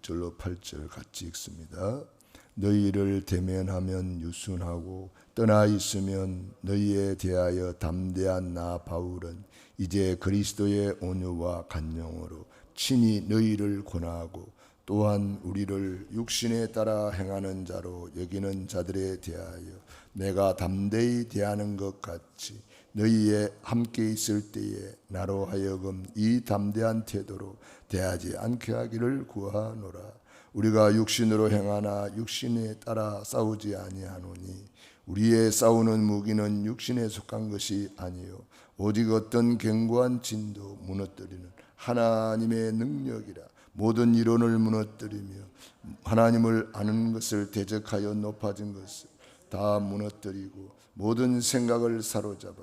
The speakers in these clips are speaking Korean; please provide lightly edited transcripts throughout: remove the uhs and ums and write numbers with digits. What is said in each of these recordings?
6절로 8절 같이 읽습니다. 너희를 대면하면 유순하고 떠나 있으면 너희에 대하여 담대한 나 바울은 이제 그리스도의 온유와 간용으로 친히 너희를 권하고 또한 우리를 육신에 따라 행하는 자로 여기는 자들에 대하여 내가 담대히 대하는 것 같이 너희에 함께 있을 때에 나로 하여금 이 담대한 태도로 대하지 않게 하기를 구하노라. 우리가 육신으로 행하나 육신에 따라 싸우지 아니하노니 우리의 싸우는 무기는 육신에 속한 것이 아니요 오직 어떤 견고한 진도 무너뜨리는 하나님의 능력이라. 모든 이론을 무너뜨리며 하나님을 아는 것을 대적하여 높아진 것을 다 무너뜨리고 모든 생각을 사로잡아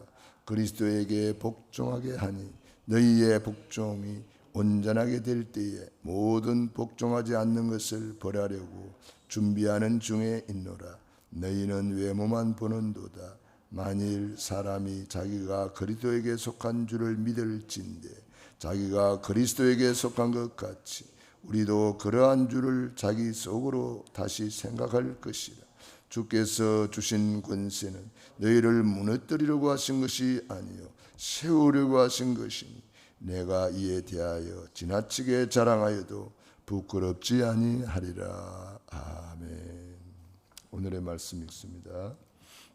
그리스도에게 복종하게 하니 너희의 복종이 온전하게 될 때에 모든 복종하지 않는 것을 벌하려고 준비하는 중에 있노라. 너희는 외모만 보는도다. 만일 사람이 자기가 그리스도에게 속한 줄을 믿을진대 자기가 그리스도에게 속한 것 같이 우리도 그러한 줄을 자기 속으로 다시 생각할 것이라. 주께서 주신 권세는 너희를 무너뜨리려고 하신 것이 아니요 세우려고 하신 것이니 내가 이에 대하여 지나치게 자랑하여도 부끄럽지 아니하리라. 아멘. 오늘의 말씀 읽습니다.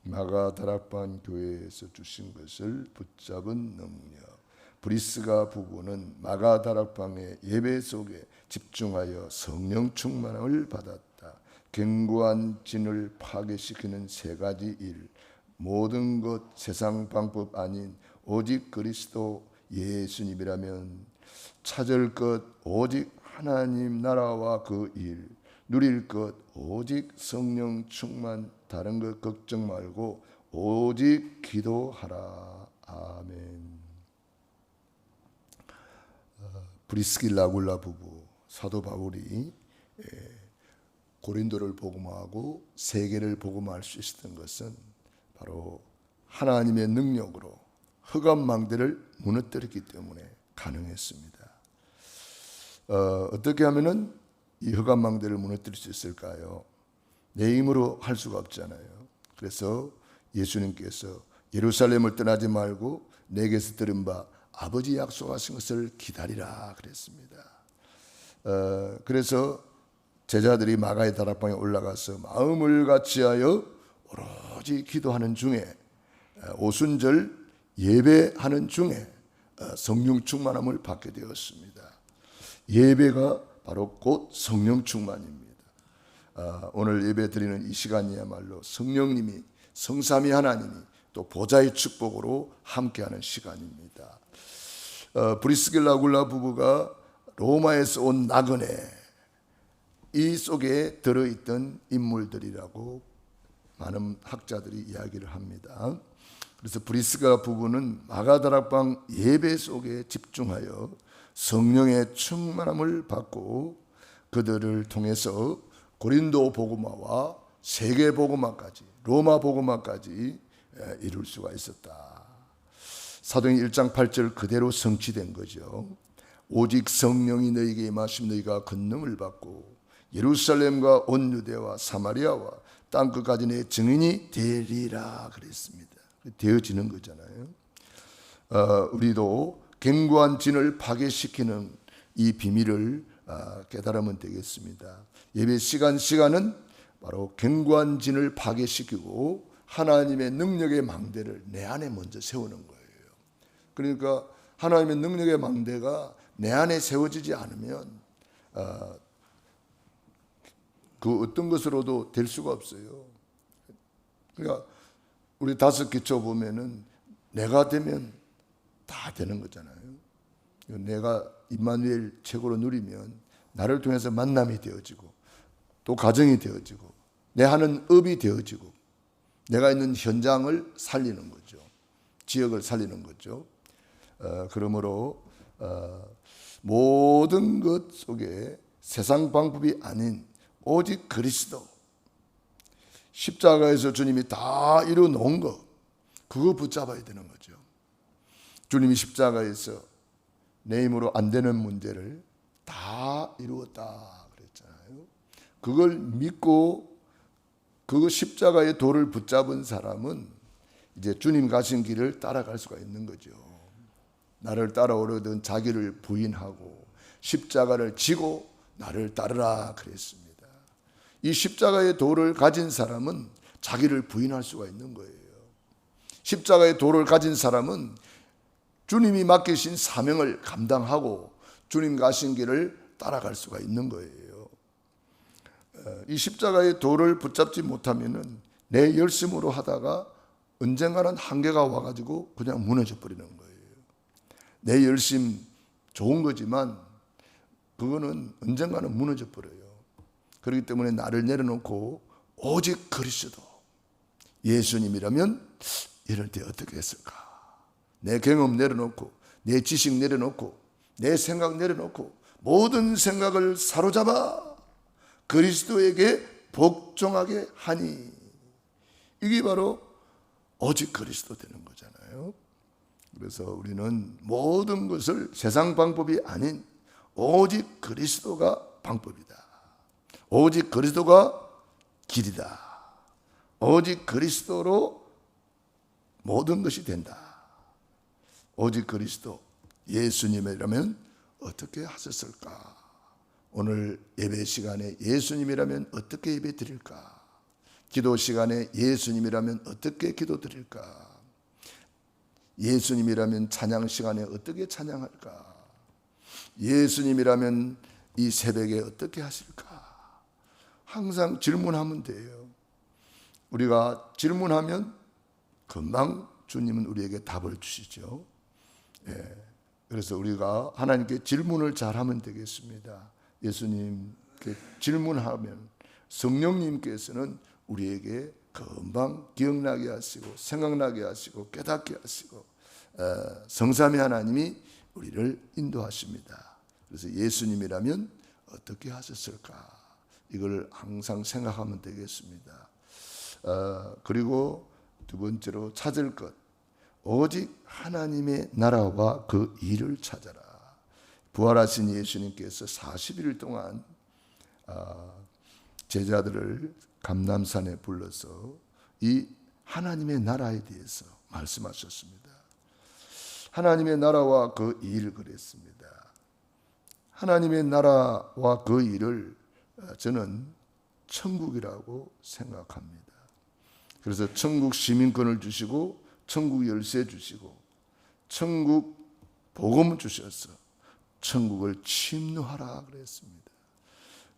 마가다락방 교회에서 주신 것을 붙잡은 능력. 브리스가 부부는 마가다락방의 예배 속에 집중하여 성령 충만함을 받았다. 견고한 진을 파괴시키는 세 가지 일, 모든 것 세상 방법 아닌 오직 그리스도 예수님이라면 찾을 것 오직 하나님 나라와 그 일, 누릴 것 오직 성령 충만, 다른 것 걱정 말고 오직 기도하라. 아멘. 브리스길라 아굴라 부부, 사도 바울이 고린도를 복음하고 세계를 복음할 수 있었던 것은 바로 하나님의 능력으로 흑암망대를 무너뜨렸기 때문에 가능했습니다. 어떻게 하면은 이 흑암망대를 무너뜨릴 수 있을까요? 내 힘으로 할 수가 없잖아요. 그래서 예수님께서 예루살렘을 떠나지 말고 내게서 들은 바 아버지 약속하신 것을 기다리라 그랬습니다. 그래서 제자들이 마가의 다락방에 올라가서 마음을 같이하여 오로지 기도하는 중에 오순절 예배하는 중에 성령 충만함을 받게 되었습니다. 예배가 바로 곧 성령 충만입니다. 오늘 예배 드리는 이 시간이야말로 성령님이 성삼위 하나님이 또 보좌의 축복으로 함께하는 시간입니다. 브리스길라 아굴라 부부가 로마에서 온 나그네 이 속에 들어있던 인물들이라고 많은 학자들이 이야기를 합니다. 그래서 브리스가 부부는 마가다락방 예배 속에 집중하여 성령의 충만함을 받고 그들을 통해서 고린도 복음화와 세계 복음화까지 로마 복음화까지 이룰 수가 있었다. 사도행 1장 8절 그대로 성취된 거죠. 오직 성령이 너희에게 임하시면 너희가 권능을 받고 예루살렘과 온 유대와 사마리아와 땅끝까지 내 증인이 되리라 그랬습니다. 되어지는 거잖아요. 우리도 견고한 진을 파괴시키는 이 비밀을 깨달으면 되겠습니다. 예배 시간은 바로 견고한 진을 파괴시키고 하나님의 능력의 망대를 내 안에 먼저 세우는 거예요. 그러니까 하나님의 능력의 망대가 내 안에 세워지지 않으면 그 어떤 것으로도 될 수가 없어요. 그러니까 우리 다섯 기초 보면은 내가 되면 다 되는 거잖아요. 내가 임마누엘 최고로 누리면 나를 통해서 만남이 되어지고 또 가정이 되어지고 내 하는 업이 되어지고 내가 있는 현장을 살리는 거죠. 지역을 살리는 거죠. 그러므로 모든 것 속에 세상 방법이 아닌 오직 그리스도 십자가에서 주님이 다 이루어놓은 것 그거 붙잡아야 되는 거죠. 주님이 십자가에서 내 힘으로 안 되는 문제를 다 이루었다 그랬잖아요. 그걸 믿고 그 십자가의 도를 붙잡은 사람은 이제 주님 가신 길을 따라갈 수가 있는 거죠. 나를 따라오려던 자기를 부인하고 십자가를 지고 나를 따르라 그랬습니다. 이 십자가의 도를 가진 사람은 자기를 부인할 수가 있는 거예요. 십자가의 도를 가진 사람은 주님이 맡기신 사명을 감당하고 주님 가신 길을 따라갈 수가 있는 거예요. 이 십자가의 도를 붙잡지 못하면은 내 열심으로 하다가 언젠가는 한계가 와가지고 그냥 무너져 버리는 거예요. 내 열심 좋은 거지만 그거는 언젠가는 무너져 버려요. 그렇기 때문에 나를 내려놓고 오직 그리스도 예수님이라면 이럴 때 어떻게 했을까? 내 경험 내려놓고 내 지식 내려놓고 내 생각 내려놓고 모든 생각을 사로잡아 그리스도에게 복종하게 하니, 이게 바로 오직 그리스도 되는 거잖아요. 그래서 우리는 모든 것을 세상 방법이 아닌 오직 그리스도가 방법이다. 오직 그리스도가 길이다. 오직 그리스도로 모든 것이 된다. 오직 그리스도 예수님이라면 어떻게 하셨을까? 오늘 예배 시간에 예수님이라면 어떻게 예배 드릴까? 기도 시간에 예수님이라면 어떻게 기도 드릴까? 예수님이라면 찬양 시간에 어떻게 찬양할까? 예수님이라면 이 새벽에 어떻게 하실까? 항상 질문하면 돼요. 우리가 질문하면 금방 주님은 우리에게 답을 주시죠. 그래서 우리가 하나님께 질문을 잘하면 되겠습니다. 예수님께 질문하면 성령님께서는 우리에게 금방 기억나게 하시고 생각나게 하시고 깨닫게 하시고 성삼위 하나님이 우리를 인도하십니다. 그래서 예수님이라면 어떻게 하셨을까? 이걸 항상 생각하면 되겠습니다. 그리고 두 번째로 찾을 것, 오직 하나님의 나라와 그 일을 찾아라. 부활하신 예수님께서 40일 동안 제자들을 감람산에 불러서 이 하나님의 나라에 대해서 말씀하셨습니다. 하나님의 나라와 그 일을 그랬습니다. 하나님의 나라와 그 일을 저는 천국이라고 생각합니다. 그래서 천국 시민권을 주시고 천국 열쇠 주시고 천국 복음을 주셔서 천국을 침노하라 그랬습니다.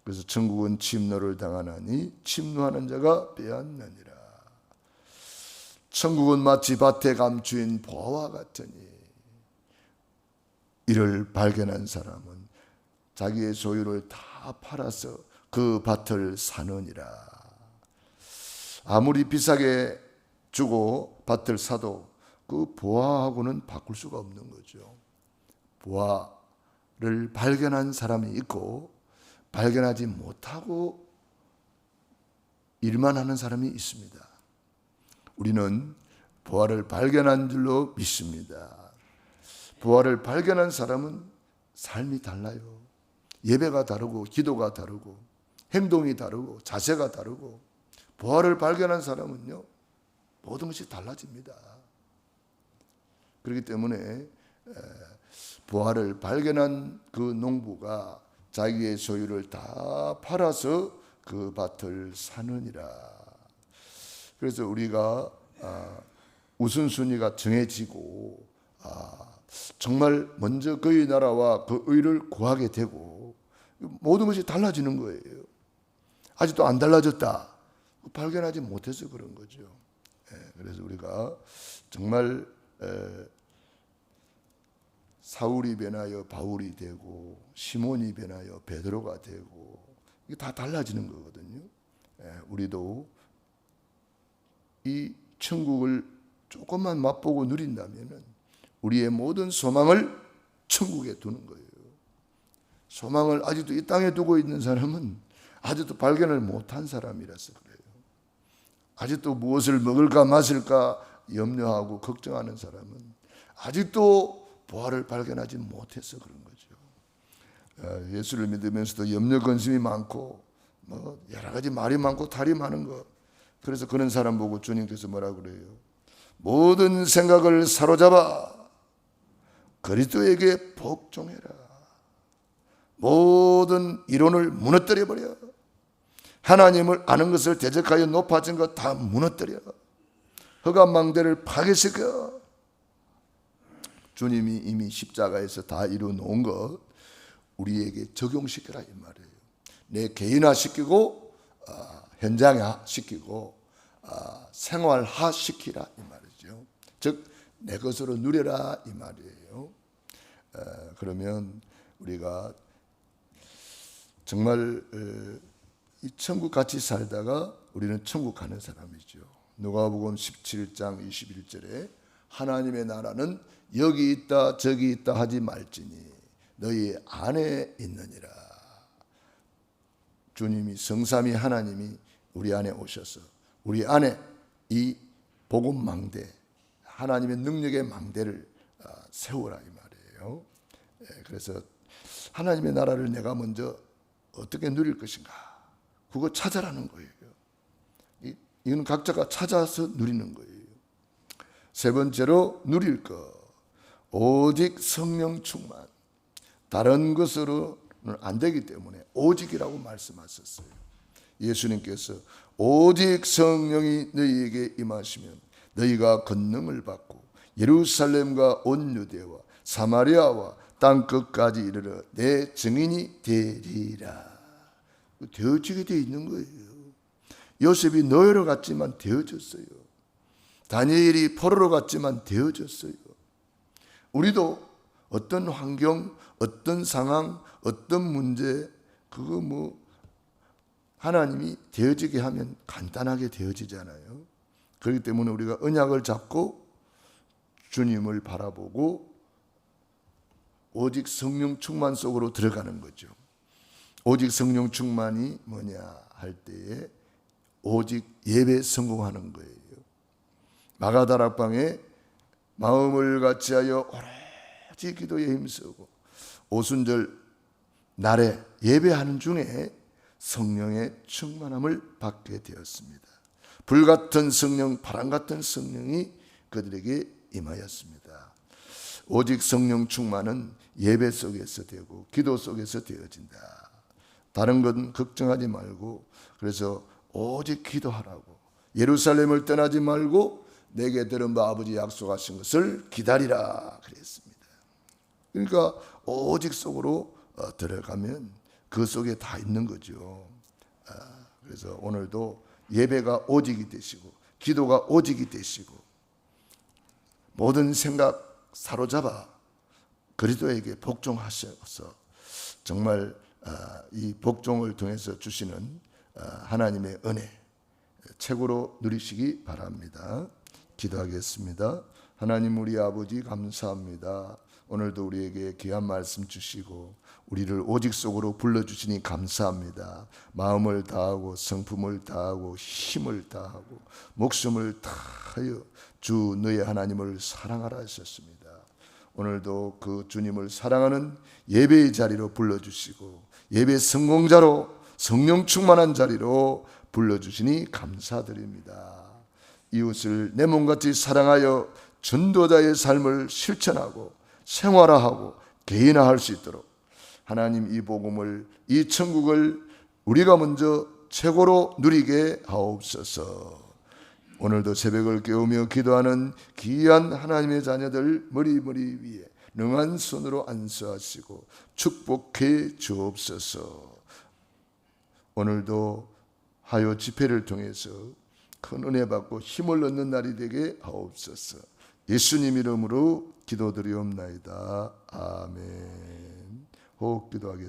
그래서 천국은 침노를 당하나니 침노하는 자가 빼앗느니라. 천국은 마치 밭에 감추인 보화와 같으니, 이를 발견한 사람은 자기의 소유를 다 팔아서 그 밭을 사느니라. 아무리 비싸게 주고 밭을 사도 그 보화하고는 바꿀 수가 없는 거죠. 보화를 발견한 사람이 있고 발견하지 못하고 일만 하는 사람이 있습니다. 우리는 보화를 발견한 줄로 믿습니다. 보화를 발견한 사람은 삶이 달라요. 예배가 다르고 기도가 다르고 행동이 다르고 자세가 다르고, 보화를 발견한 사람은요 모든 것이 달라집니다. 그렇기 때문에 보화를 발견한 그 농부가 자기의 소유를 다 팔아서 그 밭을 사느니라. 그래서 우리가 우선순위가 정해지고 정말 먼저 그의 나라와 그 의를 구하게 되고 모든 것이 달라지는 거예요. 아직도 안 달라졌다, 발견하지 못해서 그런 거죠. 그래서 우리가 정말 사울이 변하여 바울이 되고 시몬이 변하여 베드로가 되고, 이게 다 달라지는 거거든요. 우리도 이 천국을 조금만 맛보고 누린다면 우리의 모든 소망을 천국에 두는 거예요. 소망을 아직도 이 땅에 두고 있는 사람은 아직도 발견을 못한 사람이라서 그래요. 아직도 무엇을 먹을까 마실까 염려하고 걱정하는 사람은 아직도 보화를 발견하지 못해서 그런 거죠. 예수를 믿으면서도 염려 근심이 많고 뭐 여러 가지 말이 많고 탈이 많은 거. 그래서 그런 사람 보고 주님께서 뭐라 그래요? 모든 생각을 사로잡아 그리스도에게 복종해라. 모든 이론을 무너뜨려 버려. 하나님을 아는 것을 대적하여 높아진 것 다 무너뜨려. 허감망대를 파괴시켜. 주님이 이미 십자가에서 다 이루어 놓은 것 우리에게 적용시켜라 이 말이에요. 내 개인화시키고 현장화시키고 생활화시키라 이 말이죠. 즉 내 것으로 누려라 이 말이에요. 그러면 우리가 정말 이 천국 같이 살다가 우리는 천국 가는 사람이죠. 누가복음 17장 21절에 하나님의 나라는 여기 있다 저기 있다 하지 말지니 너희 안에 있느니라. 주님이 성삼위 하나님이 우리 안에 오셔서 우리 안에 이 복음 망대 하나님의 능력의 망대를 세우라 이 말이에요. 그래서 하나님의 나라를 내가 먼저 어떻게 누릴 것인가 그거 찾아라는 거예요. 이건 각자가 찾아서 누리는 거예요. 세 번째로 누릴 것 오직 성령 충만. 다른 것으로는 안 되기 때문에 오직이라고 말씀하셨어요. 예수님께서 오직 성령이 너희에게 임하시면 너희가 권능을 받고 예루살렘과 온 유대와 사마리아와 땅 끝까지 이르러 내 증인이 되리라. 되어지게 되어 있는 거예요. 요셉이 노예로 갔지만 되어졌어요. 다니엘이 포로로 갔지만 되어졌어요. 우리도 어떤 환경, 어떤 상황, 어떤 문제 그거 하나님이 되어지게 하면 간단하게 되어지잖아요. 그렇기 때문에 우리가 언약을 잡고 주님을 바라보고 오직 성령 충만 속으로 들어가는 거죠. 오직 성령 충만이 뭐냐 할 때에 오직 예배 성공하는 거예요. 마가다락방에 마음을 같이하여 오로지 기도에 힘쓰고 오순절 날에 예배하는 중에 성령의 충만함을 받게 되었습니다. 불같은 성령, 바람같은 성령이 그들에게 임하였습니다. 오직 성령 충만은 예배 속에서 되고 기도 속에서 되어진다. 다른 건 걱정하지 말고 그래서 오직 기도하라고 예루살렘을 떠나지 말고 내게 들은 바 아버지 약속하신 것을 기다리라 그랬습니다. 그러니까 오직 속으로 들어가면 그 속에 다 있는 거죠. 그래서 오늘도 예배가 오직이 되시고 기도가 오직이 되시고 모든 생각 사로잡아 그리스도에게 복종하셔서 정말 이 복종을 통해서 주시는 하나님의 은혜 최고로 누리시기 바랍니다. 기도하겠습니다. 하나님 우리 아버지 감사합니다. 오늘도 우리에게 귀한 말씀 주시고 우리를 오직 속으로 불러주시니 감사합니다. 마음을 다하고 성품을 다하고 힘을 다하고 목숨을 다하여 주 너의 하나님을 사랑하라 하셨습니다. 오늘도 그 주님을 사랑하는 예배의 자리로 불러주시고 예배 성공자로 성령 충만한 자리로 불러주시니 감사드립니다. 이웃을 내 몸같이 사랑하여 전도자의 삶을 실천하고 생활화하고 개인화할 수 있도록 하나님 이 복음을 이 천국을 우리가 먼저 최고로 누리게 하옵소서. 오늘도 새벽을 깨우며 기도하는 귀한 하나님의 자녀들 머리 위에 능한 손으로 안수하시고 축복해 주옵소서. 오늘도 하요 집회를 통해서 큰 은혜 받고 힘을 얻는 날이 되게 하옵소서. 예수님 이름으로 기도드리옵나이다. 아멘. 호흡 기도하겠습니다.